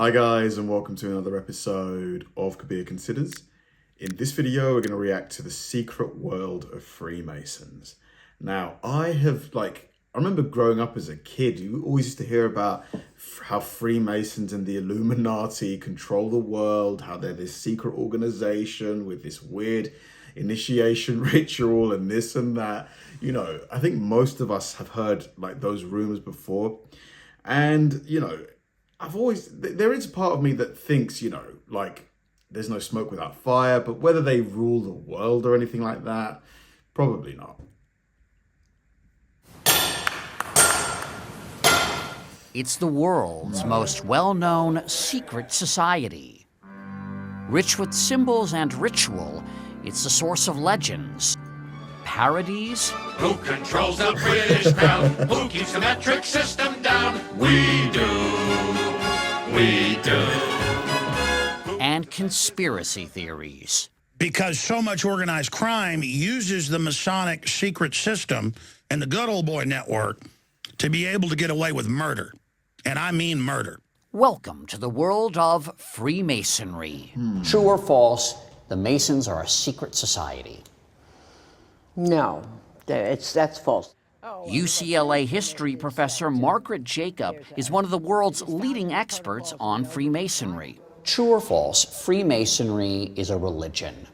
Hi guys, and welcome to another episode of Kabir Considers. In this video, we're going to react to the secret world of Freemasons. Now, I remember growing up as a kid, you always used to hear about how Freemasons and the Illuminati control the world, how they're this secret organization with this weird initiation ritual and this and that. You know, I think most of us have heard like those rumors before. And, you know, there is a part of me that thinks, you know, like there's no smoke without fire, but whether they rule the world or anything like that, probably not. It's the world's most well-known secret society. Rich with symbols and ritual, it's the source of legends, parodies. Who controls the British crown? Who keeps the metric system down? We do. We do. And conspiracy theories. Because so much organized crime uses the Masonic secret system and the good old boy network to be able to get away with murder. And I mean murder. Welcome to the world of Freemasonry. True or false, the Masons are a secret society? No, that's false. UCLA history professor Margaret Jacob is one of the world's leading experts on Freemasonry. True or false, Freemasonry is a religion?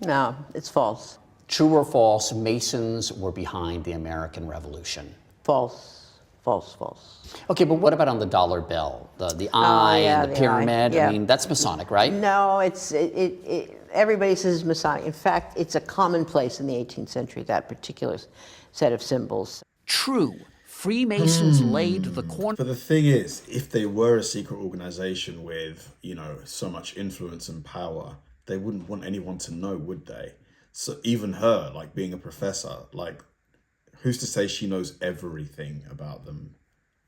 No, it's false. True or false, Masons were behind the American Revolution? False. False, false. Okay, but what about on the dollar bill? The eye and the pyramid? Yeah. I mean, that's Masonic, right? No, everybody says Masonic. In fact, it's a commonplace in the 18th century, that particular set of symbols. True. Freemasons laid the corner. But the thing is, if they were a secret organization with, you know, so much influence and power, they wouldn't want anyone to know, would they? So even her, like being a professor, like, who's to say she knows everything about them?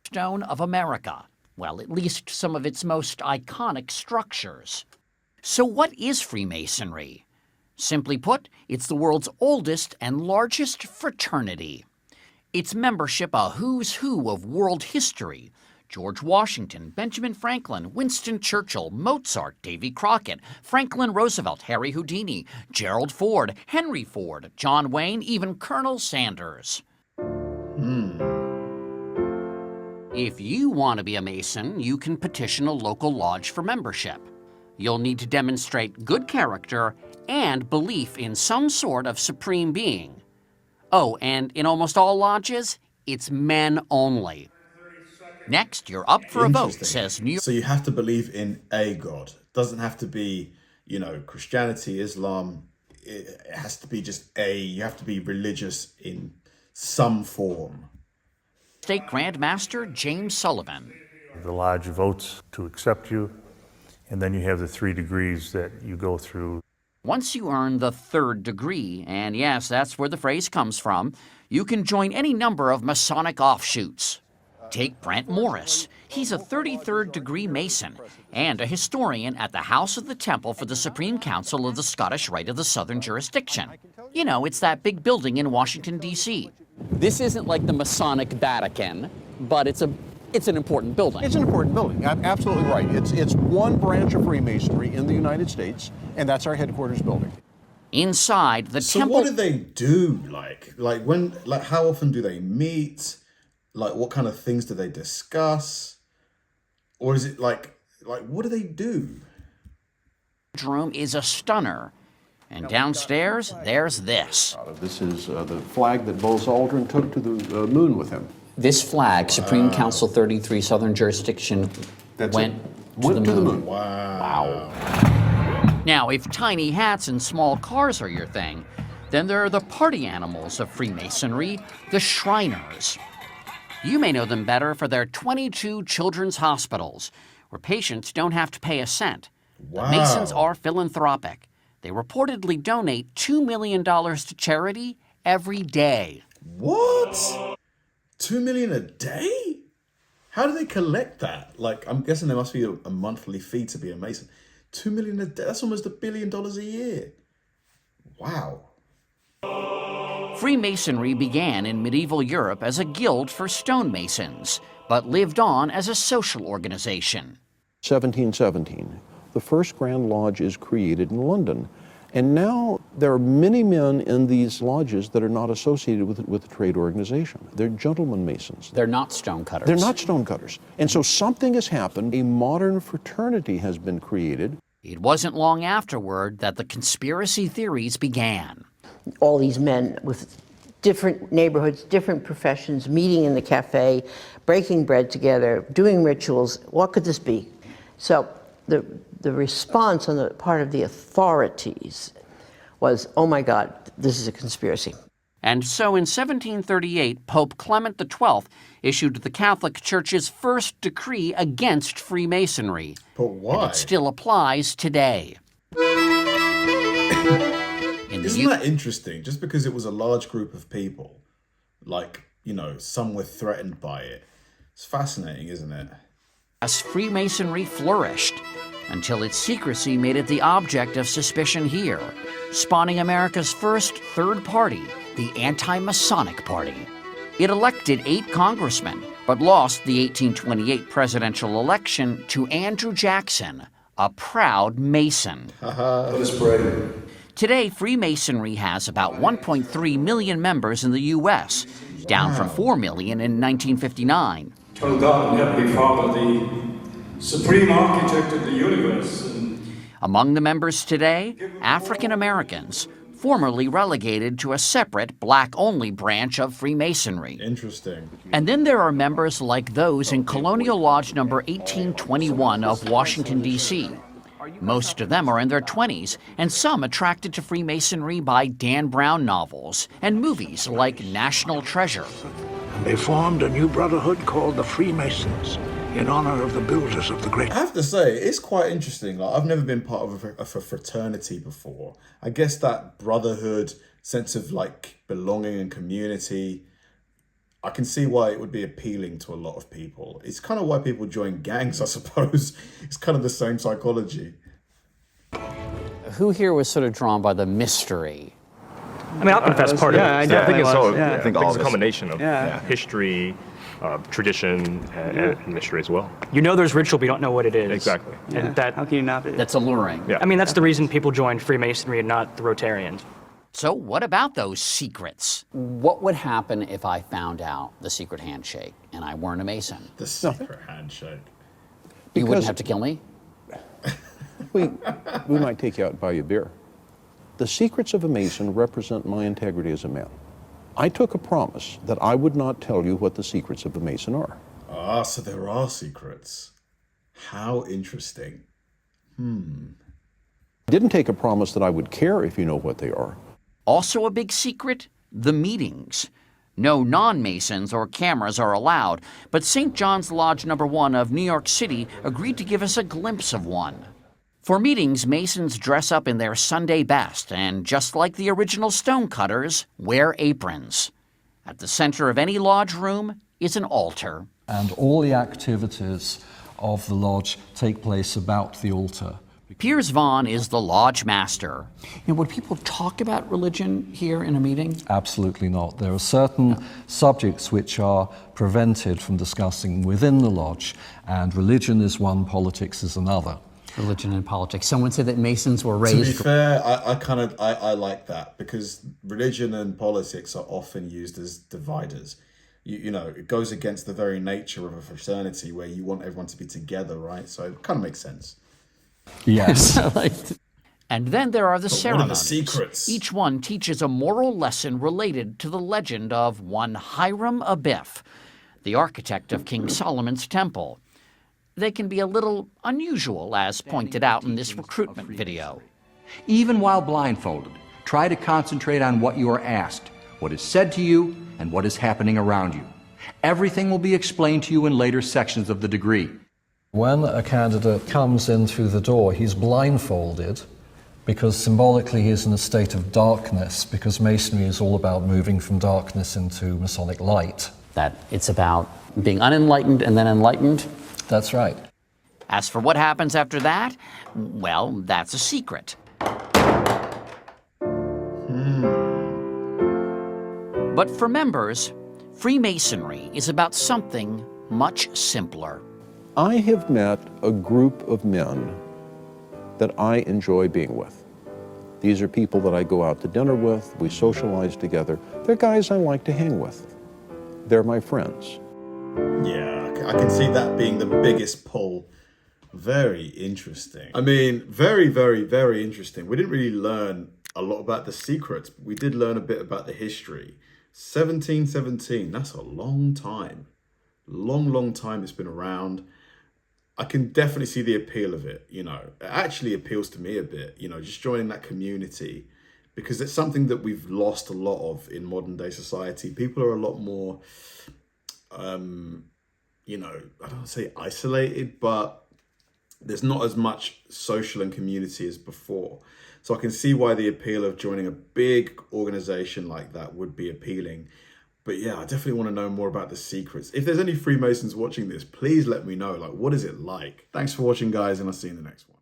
Stone of America. Well, at least some of its most iconic structures. So what is Freemasonry? Simply put, it's the world's oldest and largest fraternity. Its membership a who's who of world history. George Washington, Benjamin Franklin, Winston Churchill, Mozart, Davy Crockett, Franklin Roosevelt, Harry Houdini, Gerald Ford, Henry Ford, John Wayne, even Colonel Sanders. If you want to be a Mason, you can petition a local lodge for membership. You'll need to demonstrate good character and belief in some sort of supreme being. Oh, and in almost all lodges, it's men only. Next, you're up for a vote, says New York. So you have to believe in a God. Doesn't have to be, you know, Christianity, Islam. It has to be just you have to be religious in some form. State Grand Master James Sullivan. The lodge votes to accept you, and then you have the 3 degrees that you go through. Once you earn the 3rd degree, and yes, that's where the phrase comes from, you can join any number of Masonic offshoots. Take Brent Morris. He's a 33rd degree Mason and a historian at the House of the Temple for the Supreme Council of the Scottish Rite of the Southern Jurisdiction. You know, it's that big building in Washington, D.C. This isn't like the Masonic Vatican, but it's an important building. It's an important building. Absolutely right. It's one branch of Freemasonry in the United States, and that's our headquarters building. Inside the So temple. what do they do? Like how often do they meet? Like what kind of things do they discuss? Or is it like what do they do? Room is a stunner. And downstairs, there's this. This is the flag that Buzz Aldrin took to the moon with him. This flag, Supreme Council 33 Southern Jurisdiction, went to the moon. Wow. Now, if tiny hats and small cars are your thing, then there are the party animals of Freemasonry, the Shriners. You may know them better for their 22 children's hospitals, where patients don't have to pay a cent. Wow. The Masons are philanthropic. They reportedly donate $2 million to charity every day. What? $2 million a day? How do they collect that? Like, I'm guessing there must be a monthly fee to be a Mason. $2 million a day, that's almost $1 billion a year. Wow. Freemasonry began in medieval Europe as a guild for stonemasons, but lived on as a social organization. 1717, the first Grand Lodge is created in London. And now there are many men in these lodges that are not associated with the trade organization. They're gentlemen masons. They're not stonecutters. They're not stonecutters. And so something has happened. A modern fraternity has been created. It wasn't long afterward that the conspiracy theories began. All these men with different neighborhoods, different professions, meeting in the cafe, breaking bread together, doing rituals. What could this be? So the response on the part of the authorities was, oh my God, this is a conspiracy. And so in 1738, Pope Clement XII issued the Catholic Church's first decree against Freemasonry. But why? And it still applies today. Isn't that interesting? Just because it was a large group of people, like, you know, some were threatened by it. It's fascinating, isn't it? As Freemasonry flourished, until its secrecy made it the object of suspicion here, spawning America's first third party, the Anti-Masonic Party. It elected 8 congressmen, but lost the 1828 presidential election to Andrew Jackson, a proud Mason. Let us pray. Today, Freemasonry has about 1.3 million members in the U.S., down from 4 million in 1959. Tell God and Heavenly Father, the supreme architect of the universe. Among the members today, African Americans, formerly relegated to a separate black-only branch of Freemasonry. Interesting. And then there are members like those in Colonial Lodge number 1821 of Washington, D.C. Most of them are in their 20s, and some attracted to Freemasonry by Dan Brown novels and movies like National Treasure. They formed a new brotherhood called the Freemasons in honor of the builders of the great... I have to say, it's quite interesting. Like, I've never been part of a fraternity before. I guess that brotherhood, sense of like belonging and community, I can see why it would be appealing to a lot of people. It's kind of why people join gangs, I suppose. It's kind of the same psychology. Who here was sort of drawn by the mystery? I mean, I'll confess part of it. I think it's all. Yeah. I think all it's a combination of history, tradition, and mystery as well. You know there's ritual, but you don't know what it is. Exactly. And that, how can you not be? That's alluring. Yeah. I mean, that's the reason people join Freemasonry and not the Rotarians. So what about those secrets? What would happen if I found out the secret handshake and I weren't a Mason? The secret handshake. You wouldn't have to kill me? We might take you out and buy you a beer. The secrets of a Mason represent my integrity as a man. I took a promise that I would not tell you what the secrets of a Mason are. Ah, so there are secrets. How interesting. I didn't take a promise that I would care if you know what they are. Also a big secret, the meetings. No non-Masons or cameras are allowed, but St. John's Lodge number 1 of New York City agreed to give us a glimpse of one. For meetings, Masons dress up in their Sunday best and, just like the original stonecutters, wear aprons. At the center of any lodge room is an altar. And all the activities of the lodge take place about the altar. Piers Vaughn is the lodge master. You know, would people talk about religion here in a meeting? Absolutely not. There are certain subjects which are prevented from discussing within the lodge, and religion is one, politics is another. Religion and politics. Someone said that Masons were raised... To be fair, I like that, because religion and politics are often used as dividers. You know, it goes against the very nature of a fraternity where you want everyone to be together, right? So it kind of makes sense. Yes. And then there are the ceremonies. What are the secrets? Each one teaches a moral lesson related to the legend of one Hiram Abiff, the architect of King Solomon's temple. They can be a little unusual, as pointed out in this recruitment video. Even while blindfolded, try to concentrate on what you are asked, what is said to you, and what is happening around you. Everything will be explained to you in later sections of the degree. When a candidate comes in through the door, he's blindfolded because symbolically he's in a state of darkness, because Masonry is all about moving from darkness into Masonic light. That it's about being unenlightened and then enlightened? That's right. As for what happens after that, well, that's a secret. But for members, Freemasonry is about something much simpler. I have met a group of men that I enjoy being with. These are people that I go out to dinner with, we socialize together. They're guys I like to hang with. They're my friends. Yeah, I can see that being the biggest pull. Very interesting. I mean, very, very, very interesting. We didn't really learn a lot about the secrets, but we did learn a bit about the history. 1717, that's a long time. Long time it's been around. I can definitely see the appeal of it, you know. It actually appeals to me a bit, you know, just joining that community, because it's something that we've lost a lot of in modern day society. People are a lot more, you know, I don't want to say isolated, but there's not as much social and community as before. So I can see why the appeal of joining a big organization like that would be appealing. But yeah, I definitely want to know more about the secrets. If there's any Freemasons watching this, please let me know. Like, what is it like? Thanks for watching, guys, and I'll see you in the next one.